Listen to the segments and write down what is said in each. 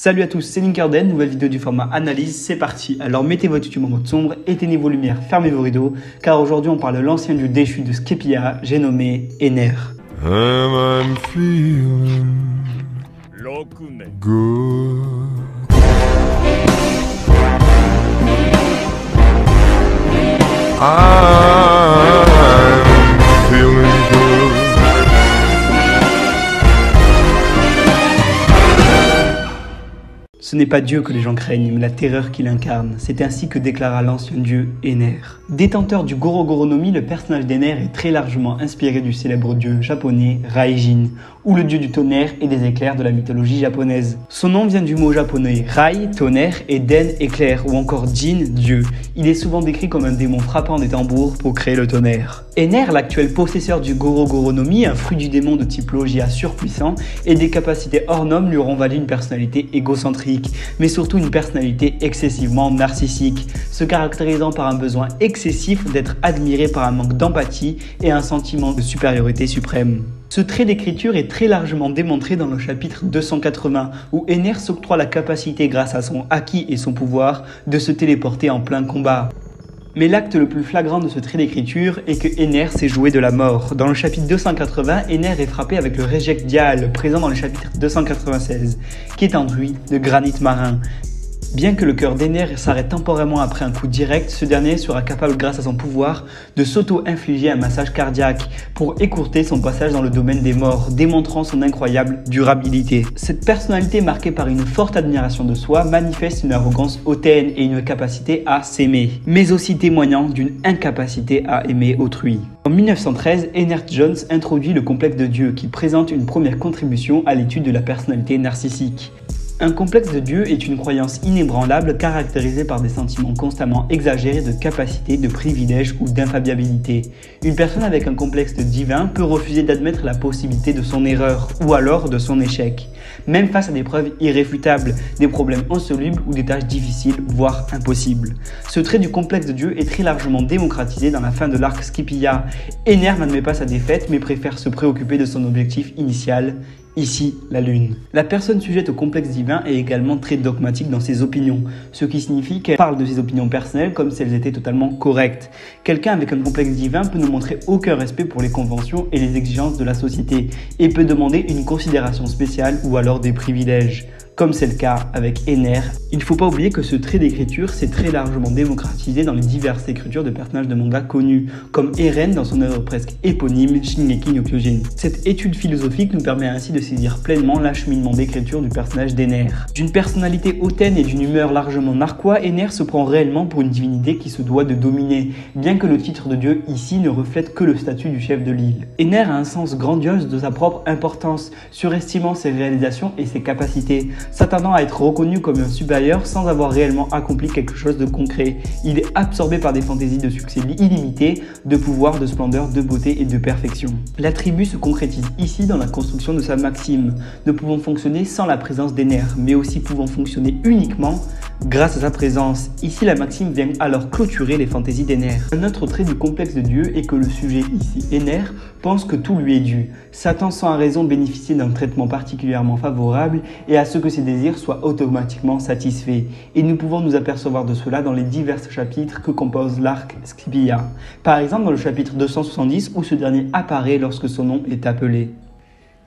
Salut à tous, c'est Linkerden, nouvelle vidéo du format analyse, c'est parti. Alors mettez votre YouTube en mode sombre, éteignez vos lumières, fermez vos rideaux, car aujourd'hui on parle de l'ancien dieu déchu de Skypiea, j'ai nommé Ener. I'm feeling good. I'm feeling good. Ce n'est pas Dieu que les gens craignent, mais la terreur qu'il incarne. C'est ainsi que déclara l'ancien dieu Ener. Détenteur du Goro-Goronomi, le personnage d'Ener est très largement inspiré du célèbre dieu japonais Raijin, ou le dieu du tonnerre et des éclairs de la mythologie japonaise. Son nom vient du mot japonais Rai, tonnerre, et Den, éclair, ou encore Jin, dieu. Il est souvent décrit comme un démon frappant des tambours pour créer le tonnerre. Ener, l'actuel possesseur du Goro-Goronomi, un fruit du démon de type Logia surpuissant, et des capacités hors normes lui auront valu une personnalité égocentrique, mais surtout une personnalité excessivement narcissique, se caractérisant par un besoin excessif d'être admiré par un manque d'empathie et un sentiment de supériorité suprême. Ce trait d'écriture est très largement démontré dans le chapitre 280, où Ener s'octroie la capacité, grâce à son haki et son pouvoir, de se téléporter en plein combat. Mais l'acte le plus flagrant de ce trait d'écriture est que Ener s'est joué de la mort. Dans le chapitre 280, Ener est frappé avec le Reject-Dial, présent dans le chapitre 296, qui est un druide de granit marin. Bien que le cœur d'Ener s'arrête temporairement après un coup direct, ce dernier sera capable, grâce à son pouvoir, de s'auto-infliger un massage cardiaque pour écourter son passage dans le domaine des morts, démontrant son incroyable durabilité. Cette personnalité marquée par une forte admiration de soi manifeste une arrogance hautaine et une capacité à s'aimer, mais aussi témoignant d'une incapacité à aimer autrui. En 1913, Ener Jones introduit le complexe de Dieu qui présente une première contribution à l'étude de la personnalité narcissique. Un complexe de Dieu est une croyance inébranlable caractérisée par des sentiments constamment exagérés de capacité, de privilège ou d'infaillibilité. Une personne avec un complexe divin peut refuser d'admettre la possibilité de son erreur ou alors de son échec, même face à des preuves irréfutables, des problèmes insolubles ou des tâches difficiles, voire impossibles. Ce trait du complexe de Dieu est très largement démocratisé dans la fin de l'arc Skypiea. Ener n'admet pas sa défaite mais préfère se préoccuper de son objectif initial. Ici, la lune. La personne sujette au complexe divin est également très dogmatique dans ses opinions, ce qui signifie qu'elle parle de ses opinions personnelles comme si elles étaient totalement correctes. Quelqu'un avec un complexe divin peut ne montrer aucun respect pour les conventions et les exigences de la société, et peut demander une considération spéciale ou alors des privilèges. Comme c'est le cas avec Ener, il ne faut pas oublier que ce trait d'écriture s'est très largement démocratisé dans les diverses écritures de personnages de manga connus, comme Eren dans son œuvre presque éponyme Shingeki no Kyojin. Cette étude philosophique nous permet ainsi de saisir pleinement l'acheminement d'écriture du personnage d'Ener. D'une personnalité hautaine et d'une humeur largement narquois, Ener se prend réellement pour une divinité qui se doit de dominer, bien que le titre de dieu ici ne reflète que le statut du chef de l'île. Ener a un sens grandiose de sa propre importance, surestimant ses réalisations et ses capacités, s'attendant à être reconnu comme un supérieur sans avoir réellement accompli quelque chose de concret. Il est absorbé par des fantaisies de succès illimités, de pouvoir, de splendeur, de beauté et de perfection. L'attribut se concrétise ici dans la construction de sa maxime. Ne pouvons fonctionner sans la présence d'Ener, mais aussi pouvons fonctionner uniquement grâce à sa présence. Ici, la maxime vient alors clôturer les fantaisies d'Ener. Un autre trait du complexe de Dieu est que le sujet ici, Ener, pense que tout lui est dû, s'attend sans raison bénéficier d'un traitement particulièrement favorable et à ce que ses désirs soient automatiquement satisfaits. Et nous pouvons nous apercevoir de cela dans les divers chapitres que compose l'arc Skypiea. Par exemple dans le chapitre 270 où ce dernier apparaît lorsque son nom est appelé.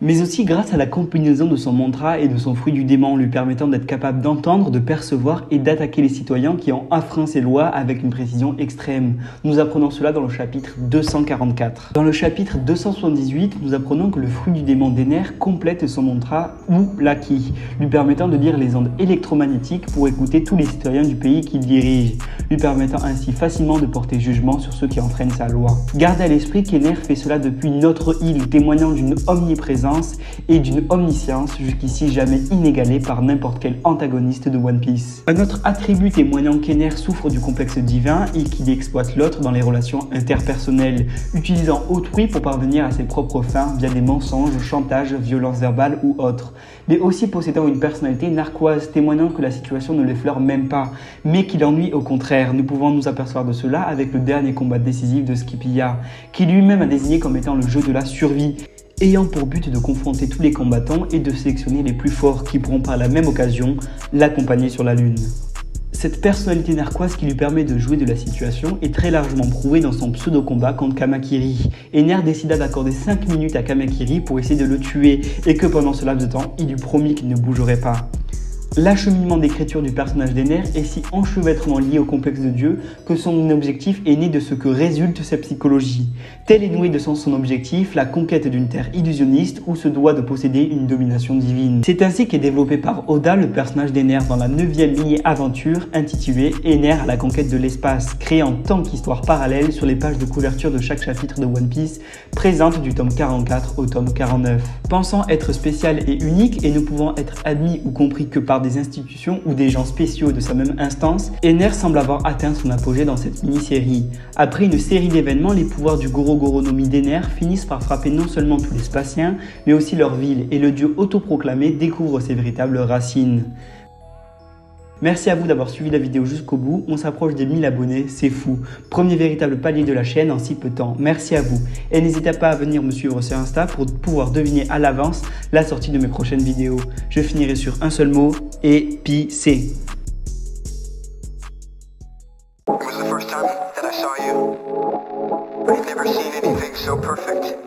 Mais aussi grâce à la combinaison de son mantra et de son fruit du démon lui permettant d'être capable d'entendre, de percevoir et d'attaquer les citoyens qui ont enfreint ses lois avec une précision extrême. Nous apprenons cela dans le chapitre 244. Dans le chapitre 278, nous apprenons que le fruit du démon d'Ener complète son mantra ou l'Aki, lui permettant de lire les ondes électromagnétiques pour écouter tous les citoyens du pays qu'il dirige, lui permettant ainsi facilement de porter jugement sur ceux qui enfreignent sa loi. Gardez à l'esprit qu'Ener fait cela depuis notre île, témoignant d'une omniprésence et d'une omniscience jusqu'ici jamais inégalée par n'importe quel antagoniste de One Piece. Un autre attribut témoignant qu'Ener souffre du complexe divin est qu'il exploite l'autre dans les relations interpersonnelles, utilisant autrui pour parvenir à ses propres fins via des mensonges, chantages, violences verbales ou autres, mais aussi possédant une personnalité narquoise témoignant que la situation ne l'effleure même pas, mais qui l'ennuie au contraire. Nous pouvons nous apercevoir de cela avec le dernier combat décisif de Skypiea, qui lui-même a désigné comme étant le jeu de la survie. ayant pour but de confronter tous les combattants et de sélectionner les plus forts qui pourront par la même occasion l'accompagner sur la Lune. Cette personnalité narquoise qui lui permet de jouer de la situation est très largement prouvée dans son pseudo-combat contre Kamakiri. Et Ner décida d'accorder 5 minutes à Kamakiri pour essayer de le tuer et que pendant ce laps de temps, il lui promit qu'il ne bougerait pas. L'acheminement d'écriture du personnage d'Ener est si enchevêtrement lié au complexe de Dieu que son objectif est né de ce que résulte sa psychologie. Tel est noué de sens son objectif, la conquête d'une terre illusionniste où se doit de posséder une domination divine. C'est ainsi qu'est développé par Oda le personnage d'Ener dans la 9e mini-aventure intitulée Ener à la conquête de l'espace, créée en tant qu'histoire parallèle sur les pages de couverture de chaque chapitre de One Piece, présente du tome 44 au tome 49. Pensant être spécial et unique et ne pouvant être admis ou compris que par des institutions ou des gens spéciaux de sa même instance, Ener semble avoir atteint son apogée dans cette mini-série. Après une série d'événements, les pouvoirs du Goro Goro no Mi d'Ener finissent par frapper non seulement tous les Spaciens, mais aussi leur ville, et le dieu autoproclamé découvre ses véritables racines. Merci à vous d'avoir suivi la vidéo jusqu'au bout, on s'approche des 1000 abonnés, c'est fou. Premier véritable palier de la chaîne en si peu de temps, merci à vous. Et n'hésitez pas à venir me suivre sur Insta pour pouvoir deviner à l'avance la sortie de mes prochaines vidéos. Je finirai sur un seul mot, épicé. It was the first time that I saw you. I'd never seen anything so perfect.